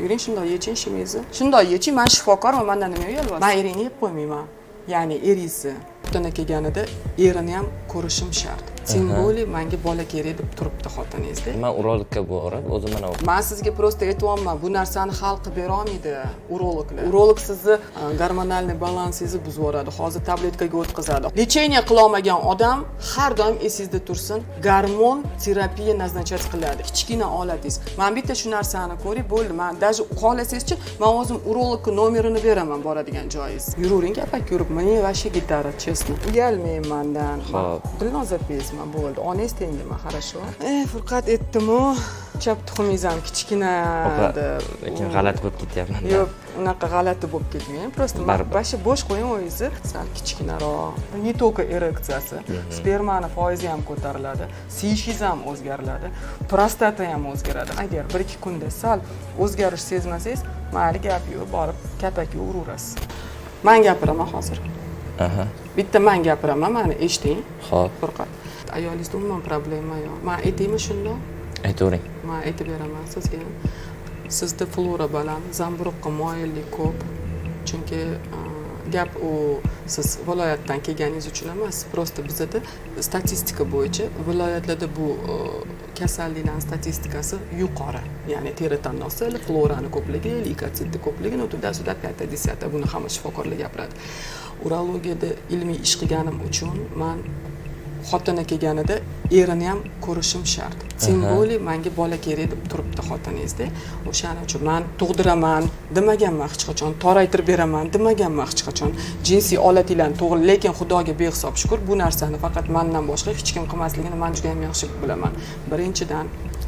Yuring shundoq yeching ishingizni. Shundoq yeching, men shifokorman, mendan nima yo'lyapsiz? Men eringni yeb qo'ymayman. Ya'ni eringizni xotini kelganida erini ham ko'rishim shart. Tем более menga bola kerak deb turibdi xotiningizda. Men urologga borib, o'zim mana Men sizga просто aytyapman, bu narsani hal qilib bera olmaydi urologlar. Urolog sizni gormonal balansingizni buzib yuboradi. Hozir tabletkaga o'tkazadi. Lecheniya qila olmagan odam har doim esingizda tursin, gormon terapiya nazarchat qiladi. Kichkina olatingiz. Men bitta shu narsani ko'ring, bo'ldi. Men даже xohlasangizchi, men o'zim urologga nomerini beraman boradigan joyingiz. Yuring apak yurib, men vashi gitara, chestno. Uyalmayman mendan. Xo'p. Dilnoza bezma bo'ldi. Onest endi, хорошо. Furqat aytdim-ku, chap tuxumingiz ham kichkina deb. Lekin g'alati bo'lib ketyapman. Yo'q, unaqa g'alati bo'lib ketmaydi. Просто bashi bo'sh qo'ying o'zingizni, sal kichkinaroq. Не только ereksiyasi, spermani foizi ham ko'tariladi, siyishingiz ham o'zgariladi, prostata ham o'zgaradi. Agar 1-2 kunda sal o'zgarish sezmasangiz, mayli gap yo'q, borib kapakka uraverasiz. Men gapiraman hozir. Bitta men gapiraman, meni eshiting. Xo'p. Furqat. Ayolingizda umuman problema yo'q. Men aytaymi shundoq? Aytavering. Men aytib beraman sizga. Sizda flora baland, zamburug'ga moyillik ko'p. Chunki gap u siz viloyatdan kelganingiz uchun emas, просто bizda statistika bo'yicha viloyatlarda bu kasalliklar statistikasi yuqori. Ya'ni teri tannosi, florani ko'pligi, leykotitni ko'pligi, no tuda-suda 5-10 buni hamma shifokorlar gapiradi. Urologiyada ilmiy ish qilganim uchun men xotini kelganida erini ham ko'rishim shart. Tем более menga bola kerak deb turibdi xotiningizda. O'shaning uchun men tug'diraman demaganman hech qachon, toraytirib beraman demaganman hech qachon. Jinsiy olatinglarni to'g'ri, lekin Xudoga behisob shukr, bu narsani faqat mendan boshqa hech kim qilmasligini men juda ham yaxshi bilaman. Birinchidan,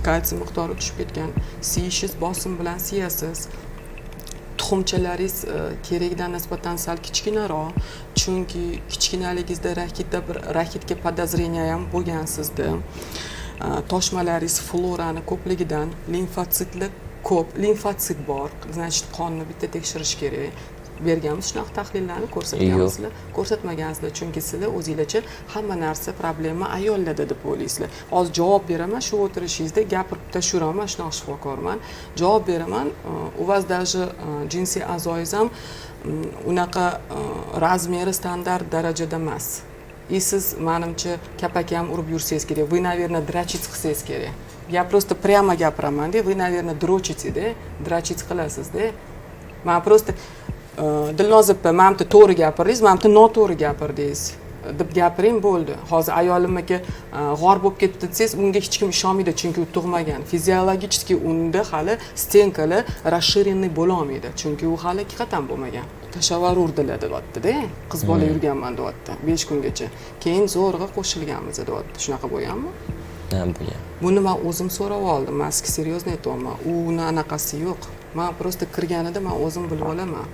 kalsiy miqdori tushib ketgan, siyishingiz bosim bilan siyasiz. Tuxumchalaringiz kerakdan nisbatan sal kichkinaroq, chunki kichkinaligingizda rakitga podozreniya ham bo'lgan sizda. Toshmalaringiz florani ko'pligidan, limfositlar ko'p, limfosit bor. Значит, qonni bitta tekshirish kerak. Berganmiz shunaqa tahlillarni ko'rsatganmizlar. Ko'rsatmagansizlar, chunki sizlar o'zingizlarcha hamma narsa problema ayollarda deb o'ylaysizlar. Hozir javob beraman, shu o'tirishingizda gapirib tashuraman, shunaqa shifokorman. Javob beraman, u вас даже jinsiy a'zoyingiz ham unaqa razmeri standart darajada emas. Siz menimcha kapak ham urib yursangiz kerak. Вы, наверное, дрочить qilsangiz kerak. Я просто прямо gapiraman-da, вы, наверное, дрочите-da, дрочить qilasizda. Men просто Dilnoza opa, menimta to'g'ri gapirdingiz, menimta noto'g'ri gapirdingiz deb gapiring bo'ldi. Hozir ayolimga g'or bo'lib ketdi desangiz, unga hech kim ishonmaydi, chunki u tug'magan. Fiziologически unda hali stenkalar расширенный bo'la olmaydi, chunki u hali haqiqatan bo'lmagan. Tashavvur urdilar deyapti-da, qiz bola yurganman deyapti 5 kungacha. Keyin zo'rg'a qo'shilganmiz deyapti. Shunaqa bo'lganmi? Ha, bo'lgan. Buni men o'zim so'rab oldim. Men sizga seriozno aytyapman. Uni anaqasi yo'q. Men просто kirganida men o'zim bilib olaman.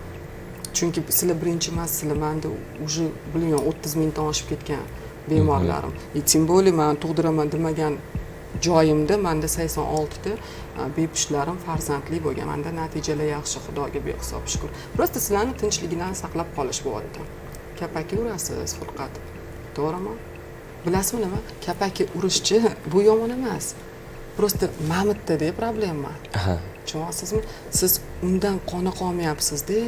Chunki sizlar birinchi emassizlar, menda уже bilmayman 30 mingdan oshib ketgan bemorlarim. Tем более men tug'diraman demagan joyimda menda 86 ta bepushtlarim farzandli bo'lgan. Menda natijalar yaxshi, Xudoga behisob shukr. Просто sizlarni tinchligidan saqlab qolish bo'lyapti. Kapakka urasiz, Furqat. To'g'rimi? Bilasizmi nima? Kapakka urishchi bu yomon emas. Просто mamitda problema. Tushunyapsizmi? Siz undan qoni qolmayapsiz-da.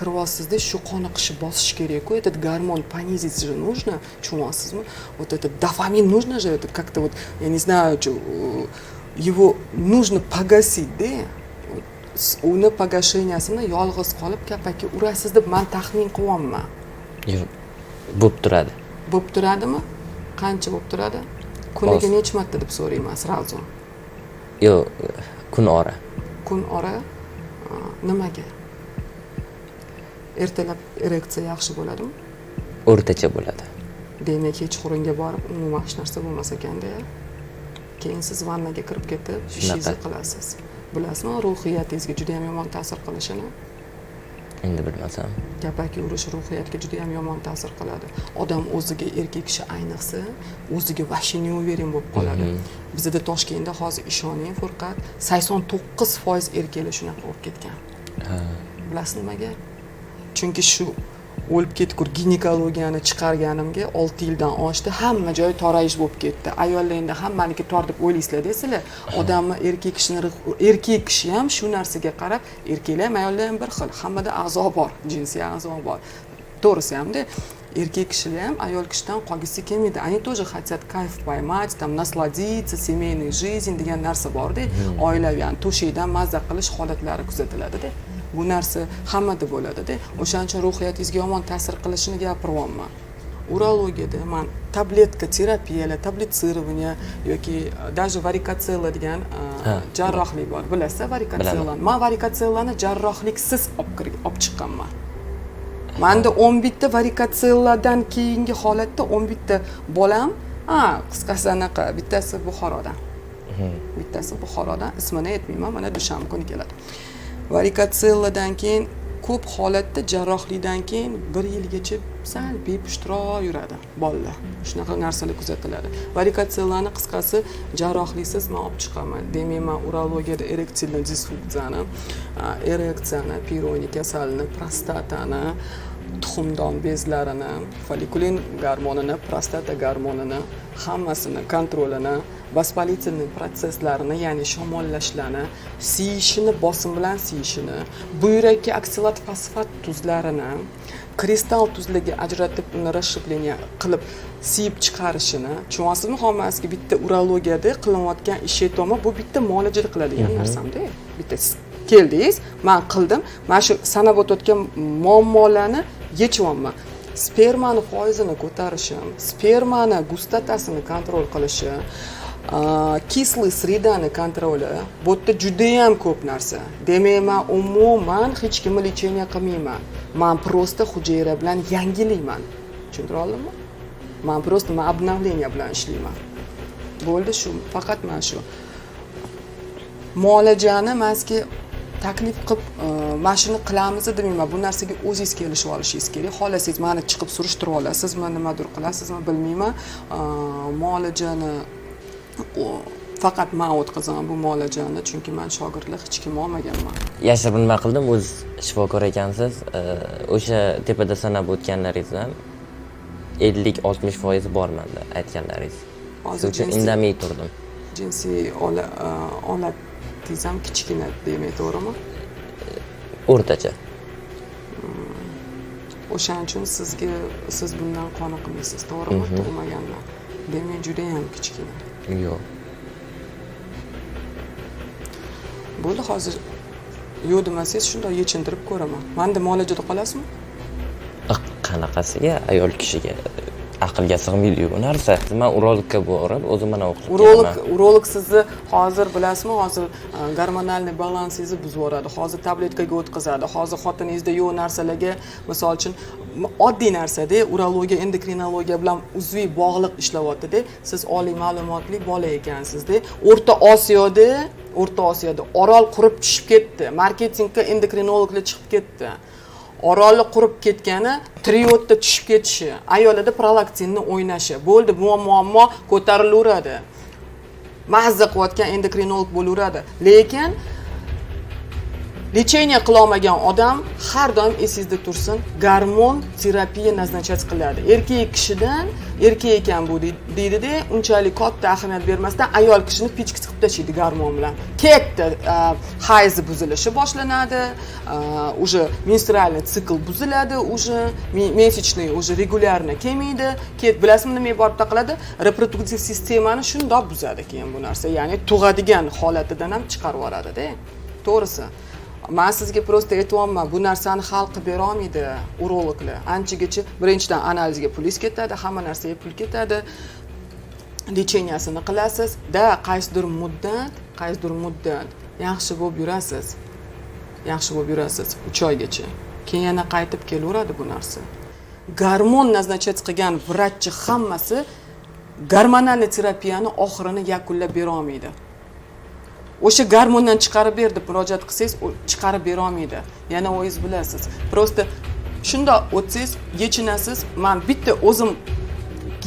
Кровосоздать, что конокши босс кереку, этот гормон понизить же нужно, чувствуете? Вот этот дофамин нужно же, этот как-то вот, я не знаю, его нужно погасить, да? Uni pogasheniasini yolg'iz qolib kapakka urasiz deb men taxmin qilyapman. Yo'q, bo'lib turadi. Bo'lib turadimi? Qancha bo'lib turadi? Kuniga necha marta deb so'rayman sразу. Yo'q, kun ora. Kun ora nimaga? Ertalab ereksiya yaxshi bo'ladimi? O'rtacha bo'ladi. Demak, kechqurunga borib umuman hech narsa bo'lmas ekanda. Keyin siz vannaga kirib ketib, ishingizni qilasiz. Bilasizmi, ruhiyatingizga juda ham yomon ta'sir qilishini? Endi bilmasam. Kapakka urish ruhiyatga juda ham yomon ta'sir qiladi. Odam o'ziga, erkak kishi ayniqsa, o'ziga vashi неуверен bo'lib qoladi. Bizda Toshkentda hozir ishoning, Furqat 89% erkaklar shunaqa bo'lib ketgan. Bilasizmi nimaga? Chunki shu o'lib ketgur ginekologiyani chiqarganimga 6 yildan oshdi, hamma joyi torayish bo'lib ketdi. Ayollar endi hammaniki tor deb o'ylaysizlar-da sizlar. Odamni erkak kishi ham shu narsaga qarab, erkaklar ham ayollar ham bir xil. Hammada a'zo bor, jinsiy a'zo bor. To'g'risi ham-da. Erkak kishilar ham ayol kishidan qolgisi kelmaydi. Они тоже хотят кайф поймать, там насладиться семейной жизнью degan narsa bor-da. Oilaviy, ya'ni to'shakdan mazza qilish holatlari kuzatiladi-da. Bu narsa hammada bo'ladi-da. O'shaning uchun ruhiyatingizga yomon ta'sir qilishini gapiryapman. Urologiyada men tabletka terapiyalar, tabletsирование yoki даже varikotsella degan jarrohlik bor. Bilasizlar varikotsellani? Men varikotsellani jarrohliksiz olib chiqqanman. Menda 11 ta varikotselladan keyingi holatda 11 ta bolam, qisqasi anaqa, bittasi Buxorodan. Bittasi Buxorodan, ismini aytmayman, mana dushanba kuni keladi. Varikotselladan keyin ko'p holatda jarrohlikdan keyin 1 yilgacha sal bepushtroq yuradi bolalar. Shunaqa narsalar kuzatiladi. Varikotsellani qisqasi jarrohliksiz men olib chiqaman. Demak, men urologiyada erektilni disfunksiyani, ereksiyani, pironiya kasalini, prostatani, tuxumdon bezlarini, follikulin gormonini, prostata gormonini, hammasini kontrolini, vоспалительный prosesslarini, ya'ni shamollashlarni, siyishini, bosim bilan siyishini, buyrakka oksilat fosfat tuzlarini, kristal tuzlarga ajratib uni расщепление qilib siyib chiqarishini, tushunyapsizmi? Hammasiga bitta urologiyada qilinayotgan ish aytoma, bu bitta muolajada qiladigan narsamda. Bitta keldingiz, men qildim. Mana shu sanab o'tayotgan muammolarni yechiryapman. Spermani foizini ko'tarishim, spermani gustatasini kontrol qilishim, kisli sredani kontroli, bu yerda juda ham ko'p narsa. Demak, men umuman hech kimni lecheniya qilmayman. Men просто hujayra bilan yangilayman. Tushuntira oldimmi? Men просто обновление bilan ishlayman. Bo'ldi shu, faqat men shu. Muolajani mazki taklif qilib, mana shuni qilamiz demayman. Bu narsaga o'zingiz kelishib olishingiz kerak. Xohlasangiz meni chiqib surishtirib olasizmi, nimadir qilasizmi bilmayman. Muolajani faqat men o'tkazaman bu muolajani, chunki men shogirdlar hech kim olmaganman. Yashirib nima qildim? O'z shifokor ekansiz. O'sha tepada sanab o'tganlaringizdan 50-60% bor menda aytganlaringiz. Hozircha indamay turdim. Jinsiy olatingiz ham kichkina demak, to'g'rimi? O'rtacha. O'shaning uchun siz bundan qoniqmaysiz, to'g'rimi? Tug'maganlar. Demak, juda ham kichkina. Yo'q. Bo'ldi, hozir yo'q demasangiz shunday yechintirib ko'raman. Menda muolajada qolasizmi? Qanaqasiga ayol kishiga aqlga sig'maydi bu narsa. Men urologga borib, o'zim mana o'qib urolog sizni hozir bilasizmi, hozir gormonalniy balansingizni buzib yuboradi. Hozir tabletkaga o'tkazadi. Hozir xotiningizda yo'q narsalarga, misol uchun oddiy narsada urologiya, endokrinologiya bilan uzviy bog'liq ishlayapti-da. Siz oliy ma'lumotli bola ekansizda. O'rta Osiyoda orol qurib tushib ketdi. Marketingga endokrinologlar chiqib ketdi. Orolni qurib ketgani, triodda tushib ketishi, ayollarda prolaktinni o'ynashi. Bo'ldi, bu muammo ko'tarilaveradi. Mazza qilayotgan endokrinolog bo'laveradi. Lekin lecheniya qila olmagan odam har doim esingizda tursin, gormon terapiya nazariyat qiladi. Erkak ekan bu deydi-da, unchalik katta ahamiyat bermasdan ayol kishini pichki qilib tashlaydi gormon bilan. Ketdi, hayzi buzilishi boshlanadi, уже menstrualniy sikl buziladi, уже mesячный, уже regularni kelmaydi. Bilasizmi nima borib taqiladi? Reproduktiv sistemani shundoq buzadi keyin bu narsa. Ya'ni tug'adigan holatidan ham chiqarib yuboradi-da. To'g'risi. Men sizga prosta aytyapman, bu narsani hal qilib bera olmaydi urologlar. Anchagacha birinchidan analizga pulingiz ketadi, hamma narsaga pul ketadi. Lecheniyasini qilasiz, qaysidir muddat yaxshi bo'lib yurasiz. 3 oygacha. Keyin yana qaytib kelaveradi bu narsa. Gormon nazariyat qilgan vrachchi hammasi gormonal terapiyani oxirini yakunlab bera olmaydi. O'sha gormondan chiqarib berdi, murojaat qilsangiz, chiqarib bera olmaydi. Yana o'zingiz bilasiz. Prosta shunda o'tsangiz, yechinasiz. Men bitta o'zim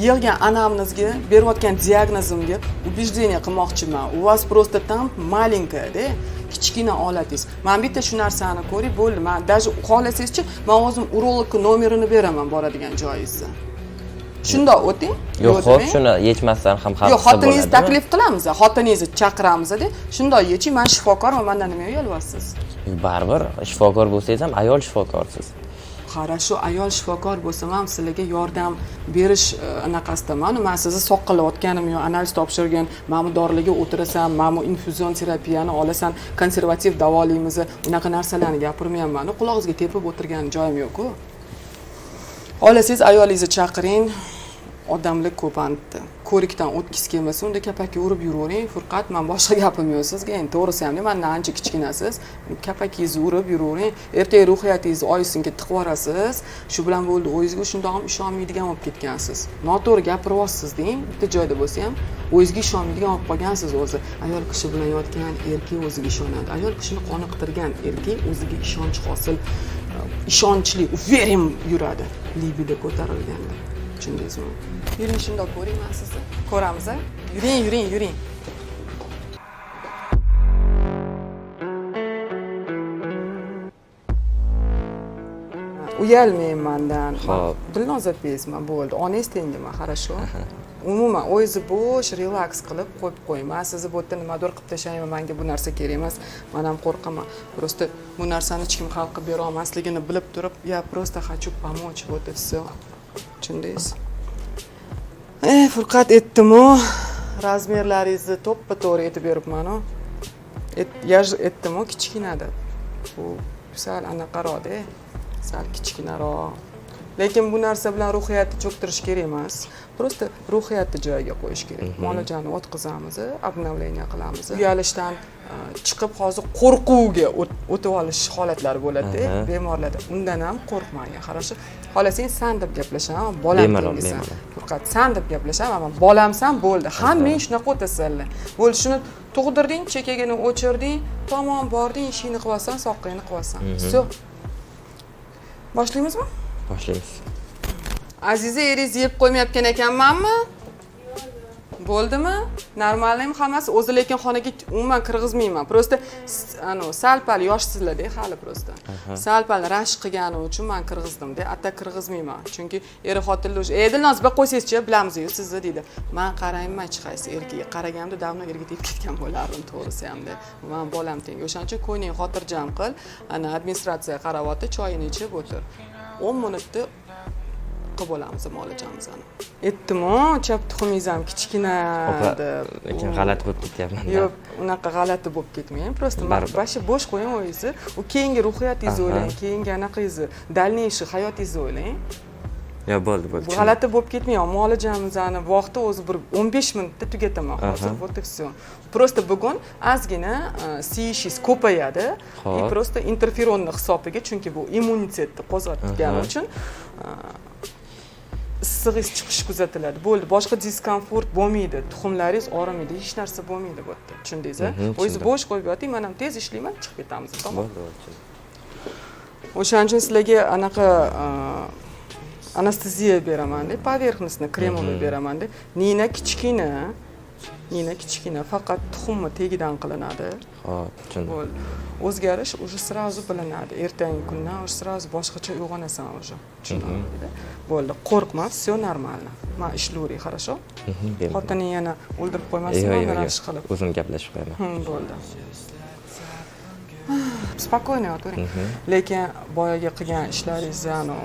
yig'gan anamnizga berayotgan diagnozimga убеждение qilmoqchiman. У вас просто там маленькая, да? kichkina olatingiz. Men bitta shu narsani ko'ring, bo'ldi. Men даже xohlasangizchi, men o'zim urologga nomerini beraman boradigan joyingizni. Shunda o'ting. Yo'q, xo'p, shuni yechmasdan ham xalq yo'q, xotiningizni taklif qilamiz, xotiningizni chaqiramiz-da. Shunda yeching, men shifokorman, mendan nima uyalyapsiz? Baribir shifokor bo'lsangiz ham ayol shifokorsiz. Qarashu ayol shifokor bo'lsam ham sizlarga yordam berish anaqasidaman. Men sizni soqqilayotganim yo'q, analiz topshirgan, mana bu dorilarga o'tirasan, mana bu infuzion terapiyani olasan, konservativ davolaymiz, unaqa narsalarni gapirmayman. Qulog'ingizga tepib o'tirgan joyim yo'q-ku. Xohlasangiz ayolingizni chaqiring. Odamlar ko'pantdi. Ko'rikdan o'tkiz kelmasa, unda kapakka urib yuravering. Furqat, men boshqa gapim yo'q sizga. Endi to'g'risi ham, men ancha kichkinasiz. Kapakingizni urib yuravering. Ertaga ruhiyatingizni oyisiga tiqib yuborasiz. Shu bilan bo'ldi. O'zingizga shundoq ham ishonmaydigan bo'lib ketgansiz. Noto'g'ri gapiryapsiz deng. Bitta joyda bo'lsa ham o'zingizga ishonmaydigan bo'lib qolgansiz o'zi. Ayol kishi bilan yotgan erkak o'ziga ishonadi. Ayol kishini qoniqtirgan erkak o'ziga ishonch hosil, ishonchli, uverim yuradi. Libido ko'tarilganda. Tushundingizmi? Yuring shundoq ko'ring, men sizni ko'ramiz. Yuring. Uyalmang mendan. Xo'p. Dilnoza bezman bo'ldi. Onangiz tengman, хорошо? Umuman o'zingizni bo'sh, relax qilib qo'yib qo'ying. Men sizni bu yerda nimadir qilib tashlayman, menga bu narsa kerak emas. Men ham qo'rqaman. Просто bu narsani hech kim hal qilib bera olmasligini bilib turib, я просто хочу помочь, вот и всё. Tushundingiz? Furqat aytdim-ku, razmerlaringizni to'ppa-to'g'ri aytib beribman-ku. Aytdim-ku, kichkinada. Bu sal anaqaroq-da, sal kichkinaroq. Lekin bu narsa bilan ruhiyatni cho'ktirish kerak emas. Просто ruhiyatni joyiga qo'yish kerak. Muolajani o'tkazamiz, obnovleniya qilamiz. Uyalishdan chiqib hozir qo'rquvga o'tib olish holatlari bo'ladi-da, bemorlarda. Undan ham qo'rqmang, хорошо? Xohlasangiz san deb gaplashaman, bolam deysan. Faqat san deb gaplashaman, bolamsan bo'ldi. Hammang shunaqa o'tasizlar. Bo'ldi, shuni tug'dirding, chekagini o'chirding, tamom bording, ishingni qilasan, soqqingni qilasan. Всё. Boshlaymizmi? Boshlaymiz. Aziza, eringiz yeb qo'ymayotgan ekanmanmi? Bo'ldimi? Normalmi hammasi? O'zi lekin xonaga umuman kirgizmayman. Prosta sal-pal yoshsizlar-da hali prosta. Sal-pal rashk qilgani uchun men kirgizdim-da, atta kirgizmayman. Chunki eri xotinlar Dilnoz bir qo'ysangizchi, bilamiz-ku sizni deydi. Men qarayman hech qaysi erkakga. Qaraganimda davno erga tegib ketgan bo'lardim, to'g'risi ham-da. Men bolam teng. O'shaning uchun ko'ngling xotirjam qil. Ana administratsiya qaravotda choyini ichib o'tir. 10 minutda qilib olamiz muolajamizni. Aytdim-ku, chap tuxumingiz ham kichkina deb. Lekin g'alati bo'lib ketyapman. Yo'q, unaqa g'alati bo'lib ketmang. Prosta bashi bo'sh qo'ying o'zingizni. U keyingi ruhiyatingizni o'ylang, keyingi anaqangizni, dalniy hayotingizni o'ylang. Yo, bo'ldi. G'alati bo'lib ketmang. Muolajamizni vaqti o'zi bir 15 minutda tugataman hozir. Вот и всё. Prosta bugun ozgina siyishingiz ko'payadi. И prosta interferonni hisobiga, chunki bu immunitetni qo'zg'atgani uchun issig'ingiz chiqishi kuzatiladi. Bo'ldi, boshqa diskomfort bo'lmaydi. Tuxumlaringiz orimaydi, hech narsa bo'lmaydi bu yerda. Tushundingiz-a? O'zingiz bo'sh qo'yib yoting, men ham tez ishlayman, chiqib ketamiz, tamom. O'shaning uchun sizlarga anaqa anesteziya beraman-da, поверхностный kremovый beraman-da. Nina kichkina, faqat tuxumni tegidan qilinadi. Xo'p, tushundim. Bo'ldi. O'zgarish уже сразу bilinadi. Ertangi kundan уже сразу boshqacha uyg'onasan уже. Tushundingmi? Bo'ldi, qo'rqma, всё нормально. Men ishlayvering, хорошо? Xotining yana o'ldirib qo'ymasin, men ish qilib. O'zim gaplashib qo'yaman. Bo'ldi. Spokойно o'tiring. Lekin boyaga qilgan ishlaringizni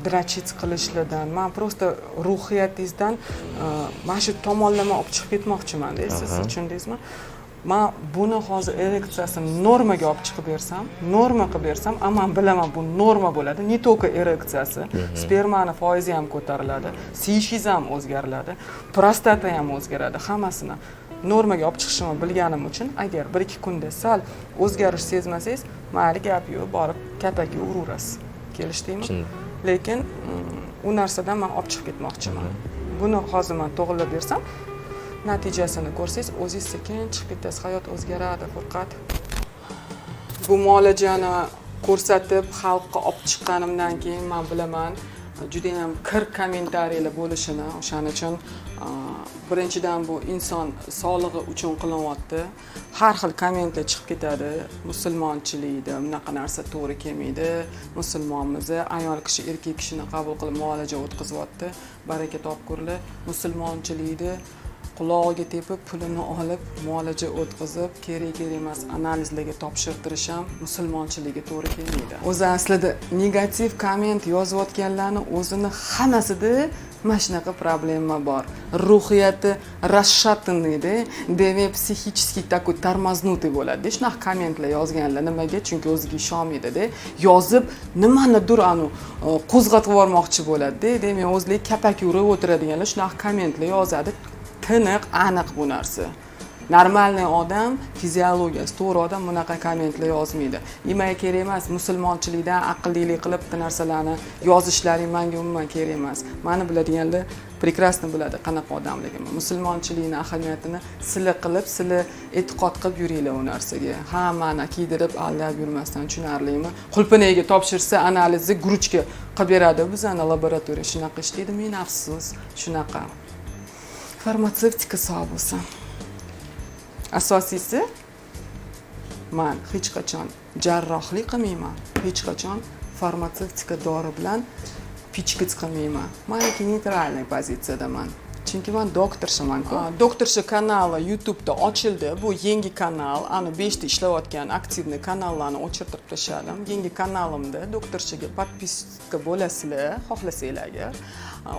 drachit qilishlardan, men prosta ruhiyatingizdan mana shu tomonlama olib chiqib ketmoqchiman-da, siz tushundingizmi? Men buni hozir ereksiyasini normaga olib chiqib bersam, norma qilib bersam, ammo men bilaman bu norma bo'ladi. Не только ereksiyasi, spermani foizi ham ko'tariladi, siyishingiz ham o'zgariladi, prostata ham o'zgaradi, hammasini normaga olib chiqishimni bilganim uchun, agar 1-2 kunda sal o'zgarish sezmasangiz, mayli gap yo'q, borib kapakka uraverasiz. Kelishdingmi? Lekin u narsadan men olib chiqib ketmoqchiman. Buni hozir men to'g'rilab bersam, natijasini ko'rsangiz, o'zingiz sekin chiqib ketasiz, hayot o'zgaradi, faqat. Bu muolajani ko'rsatib, xalqqa olib chiqqanimdan keyin men bilaman, juda ham kir kommentariyalar bo'lishini, o'shaning uchun birinchidan bu inson sog'lig'i uchun qilinyapti. Har xil kommentlar chiqib ketadi. Musulmonchilikda bunaqa narsa to'g'ri kelmaydi. Musulmonmiz, ayol kishi erkak kishini qabul qilib muolaja o'tkazyapti. Baraka topkurlar. Musulmonchilikda qulog'iga tepib pulini olib muolaja o'tkazib kerak emas analizlarga topshirtirish ham musulmonchilikka to'g'ri kelmaydi. O'zi aslida negativ komment yozayotganlarni o'zini hammasida mana shunaqa problema bor. Ruhiyati расшатанныйda, demak psixически такой тормознутый bo'ladi. Shunaqa kommentlar yozganlar nimaga? Chunki o'ziga ishonmaydi-da. Yozib nimanidir qo'zg'atib yubormoqchi bo'ladi-da. Demak o'zlari kapak yurib o'tiradiganlar shunaqa kommentlar yozadi. Tiniq, aniq bu narsa. Normalniy odam, fiziologiyasi to'g'ri odam bunaqa kommentlar yozmaydi. Nimaga kerak emas? Musulmonchilikdan aqllilik qilib bitta narsalarni yozishlaring menga umuman kerak emas. Meni biladiganlar prekrasno biladi qanaqa odamligimni. Musulmonchilikning ahamiyatini sila qilib, sila e'tiqod qilib yuringlar u narsaga. Hammani kiydirib aldab yurmasdan tushunarlimi? Qulpinaga topshirsa analizni guruchga qilib beradi. Bizani laboratoriya shunaqa ishlaydi. Men afsus, shunaqa. Farmatsevtika sog' bo'lsin. Asosiysi men hech qachon jarrohlik qilmayman, hech qachon farmatsevtika dori bilan pichkich qilmayman. Meniki neytralniy pozitsiyadaman. Chunki men doktorshiman-ku. Doktorshi kanali YouTube'da ochildi. Bu yangi kanal. Ani 5 ta ishlayotgan aktivniy kanallarni o'chirtirib tashladim. Yangi kanalimda doktorshiga podpiska bo'lasizlar, xohlasanglar.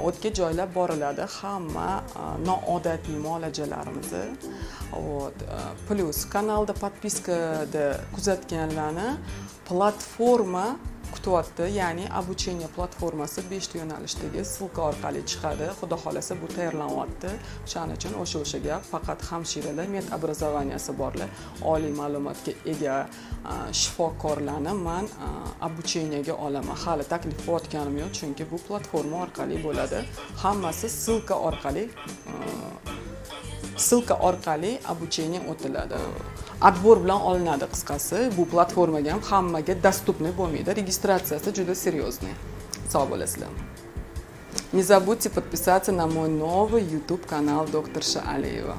O'tga joylab boriladi hamma noodatiy muolajalarimizni. Plus kanalda podpiskada kuzatganlarni platforma kutyapti, ya'ni обучение platformasi 5 ta yo'nalishdagi ссылка orqali chiqadi. Xudo xolasa bu tayyorlanyapti. Shuning uchun o'sha gap faqat hamshiralar, med образованияsi borlar, oliy ma'lumotga ega shifokorlarni men обучениеga olaman. Hali taklif qilayotganim yo'q, chunki bu platforma orqali bo'ladi. Hammasi ссылка orqali обучение o'tiladi. Отбор bilan olinadi qisqasi. Bu platformaga ham hammaga доступный bo'lmaydi. Registratsiyasi juda серьезный. Sog' bo'lasizlar. Не забудьте подписаться на мой новый YouTube канал Doktorsha Aliyeva.